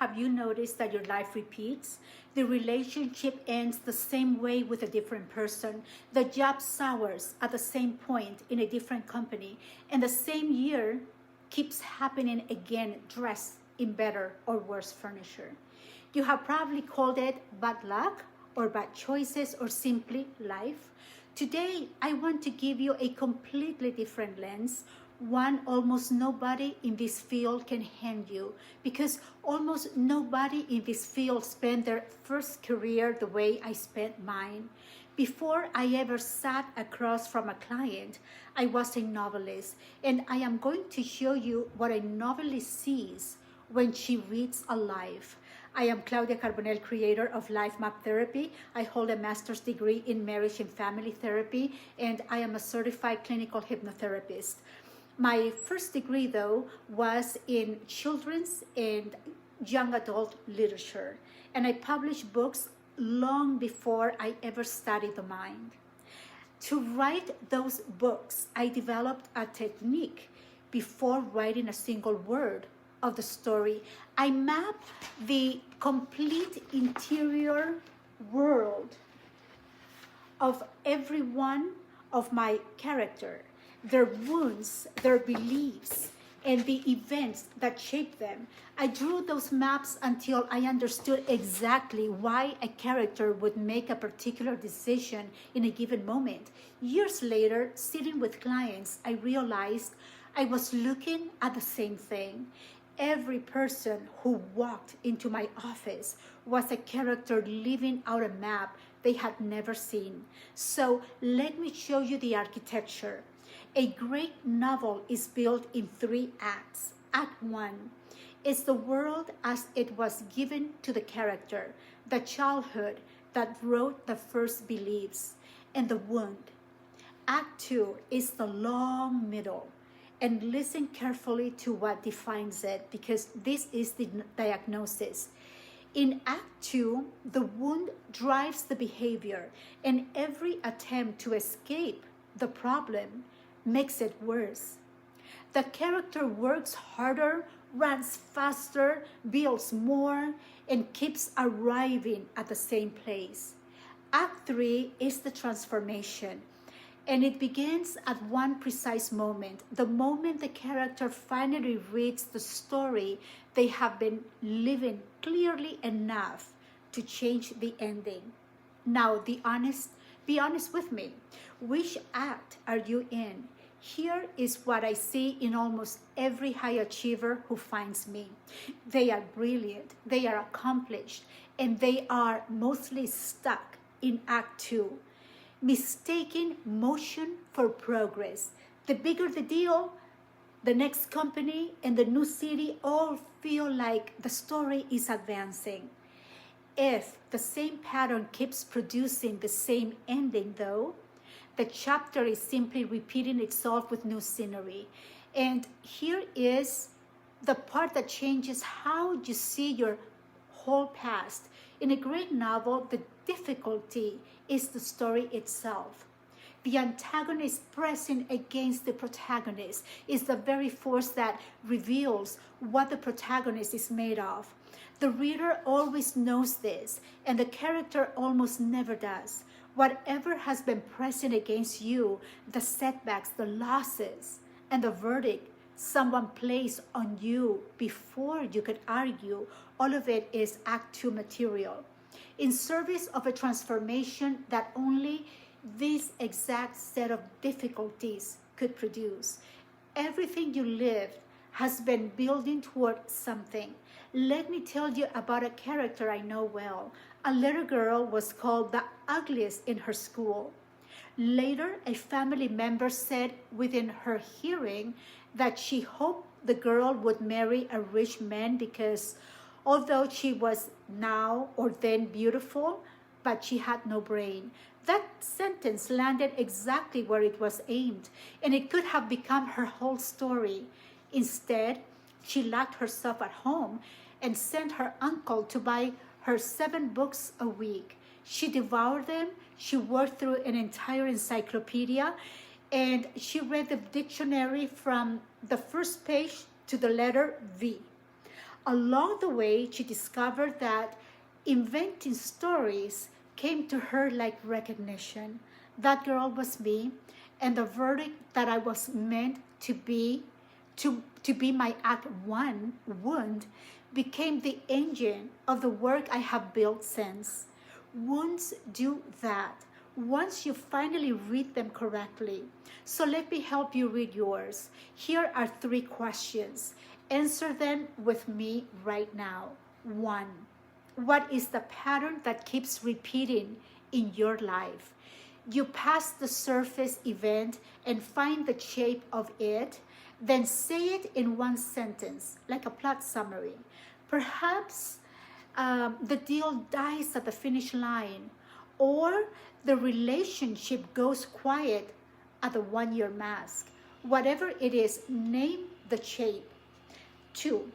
Have you noticed that your life repeats? The relationship ends the same way with a different person. The job sours at the same point in a different company. And the same year keeps happening again, dressed in better or worse furniture. You have probably called it bad luck or bad choices or simply life. Today, I want to give you a completely different lens, one almost nobody in this field can hand you, because almost nobody in this field spent their first career the way I spent mine. Before I ever sat across from a client, I was a novelist, and I am going to show you what a novelist sees when she reads a life. I am Claudia Carbonell, creator of Life Map Therapy. I hold a master's degree in marriage and family therapy, and I am a certified clinical hypnotherapist. My first degree, though, was in children's and young adult literature, and I published books long before I ever studied the mind. To write those books, I developed a technique before writing a single word of the story. I mapped the complete interior world of every one of my character, their wounds, their beliefs, and the events that shaped them. I drew those maps until I understood exactly why a character would make a particular decision in a given moment. Years later, sitting with clients, I realized I was looking at the same thing. Every person who walked into my office was a character living out a map they had never seen. So let me show you the architecture. A great novel is built in 3 acts. Act 1 is the world as it was given to the character, the childhood that wrote the first beliefs, and the wound. Act 2 is the long middle. And listen carefully to what defines it, because this is the diagnosis. In Act 2, the wound drives the behavior, and every attempt to escape the problem makes it worse. The character works harder, runs faster, builds more, and keeps arriving at the same place. Act 3 is the transformation. And it begins at one precise moment, the moment the character finally reads the story they have been living clearly enough to change the ending. Now, be honest with me. Which act are you in? Here is what I see in almost every high achiever who finds me. They are brilliant, they are accomplished, and they are mostly stuck in Act 2. Mistaking motion for progress. The bigger the deal, the next company and the new city all feel like the story is advancing. If the same pattern keeps producing the same ending, though, the chapter is simply repeating itself with new scenery. And here is the part that changes how you see your whole past. In a great novel, the difficulty is the story itself. The antagonist pressing against the protagonist is the very force that reveals what the protagonist is made of. The reader always knows this, and the character almost never does. Whatever has been pressing against you, the setbacks, the losses, and the verdict someone placed on you before you could argue, all of it is Act 2 material, in service of a transformation that only this exact set of difficulties could produce. Everything you lived has been building toward something. Let me tell you about a character I know well. A little girl was called the ugliest in her school. Later, a family member said within her hearing that she hoped the girl would marry a rich man because although she was now or then beautiful, but she had no brain. That sentence landed exactly where it was aimed, and it could have become her whole story. Instead, she locked herself at home and sent her uncle to buy her 7 books a week. She devoured them, she worked through an entire encyclopedia, and she read the dictionary from the first page to the letter V. Along the way, she discovered that inventing stories came to her like recognition. That girl was me, and the verdict that I was meant to be, to be my Act 1 wound, became the engine of the work I have built since. Wounds do that once you finally read them correctly. So let me help you read yours. Here are 3 questions. Answer them with me right now. 1. What is the pattern that keeps repeating in your life? You pass the surface event and find the shape of it, then say it in 1 sentence, like a plot summary. Perhaps the deal dies at the finish line, or the relationship goes quiet at the 1-year mask. Whatever it is, name the shape. 2.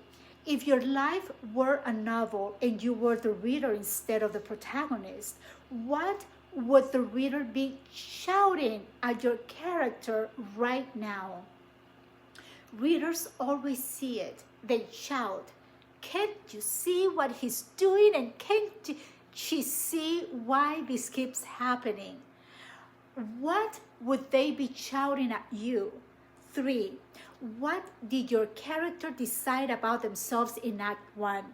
If your life were a novel and you were the reader instead of the protagonist, what would the reader be shouting at your character right now? Readers always see it. They shout, "Can't you see what he's doing? And can't she see why this keeps happening?" What would they be shouting at you? 3. What did your character decide about themselves in Act 1?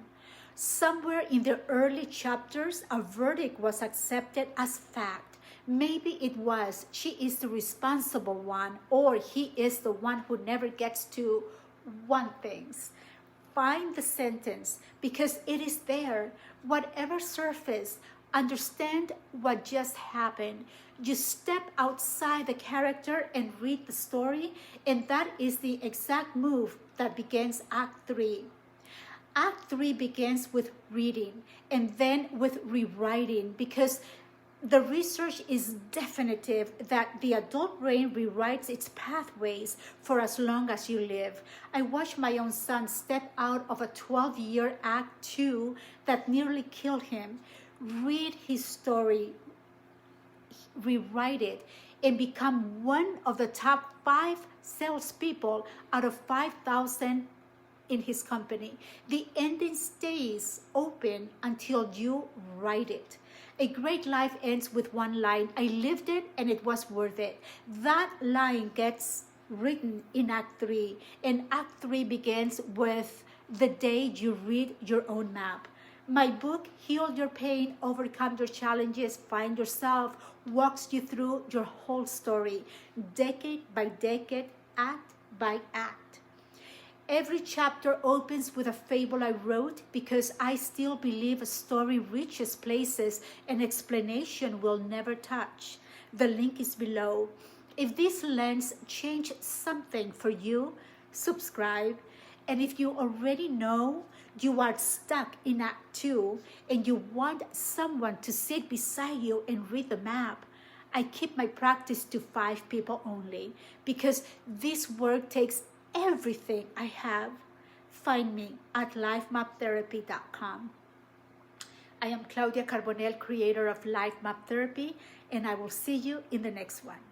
Somewhere in the early chapters, a verdict was accepted as fact. Maybe it was, she is the responsible one, or he is the one who never gets to want things. Find the sentence, because it is there. Whatever surface, understand what just happened. You step outside the character and read the story, and that is the exact move that begins Act 3. Act 3 begins with reading and then with rewriting, because the research is definitive that the adult brain rewrites its pathways for as long as you live. I watched my own son step out of a 12-year Act 2 that nearly killed him. Read his story, rewrite it, and become one of the top 5 salespeople out of 5,000 in his company. The ending stays open until you write it. A great life ends with 1 line. I lived it and it was worth it. That line gets written in Act 3, and Act 3 begins with the day you read your own map. My book, Heal Your Pain, Overcome Your Challenges, Find Yourself, walks you through your whole story, decade by decade, act by act. Every chapter opens with a fable I wrote, because I still believe a story reaches places an explanation will never touch. The link is below. If this lens changed something for you, subscribe. And if you already know you are stuck in Act 2 and you want someone to sit beside you and read the map, I keep my practice to 5 people only, because this work takes everything I have. Find me at lifemaptherapy.com. I am Claudia Carbonell, creator of Life Map Therapy, and I will see you in the next one.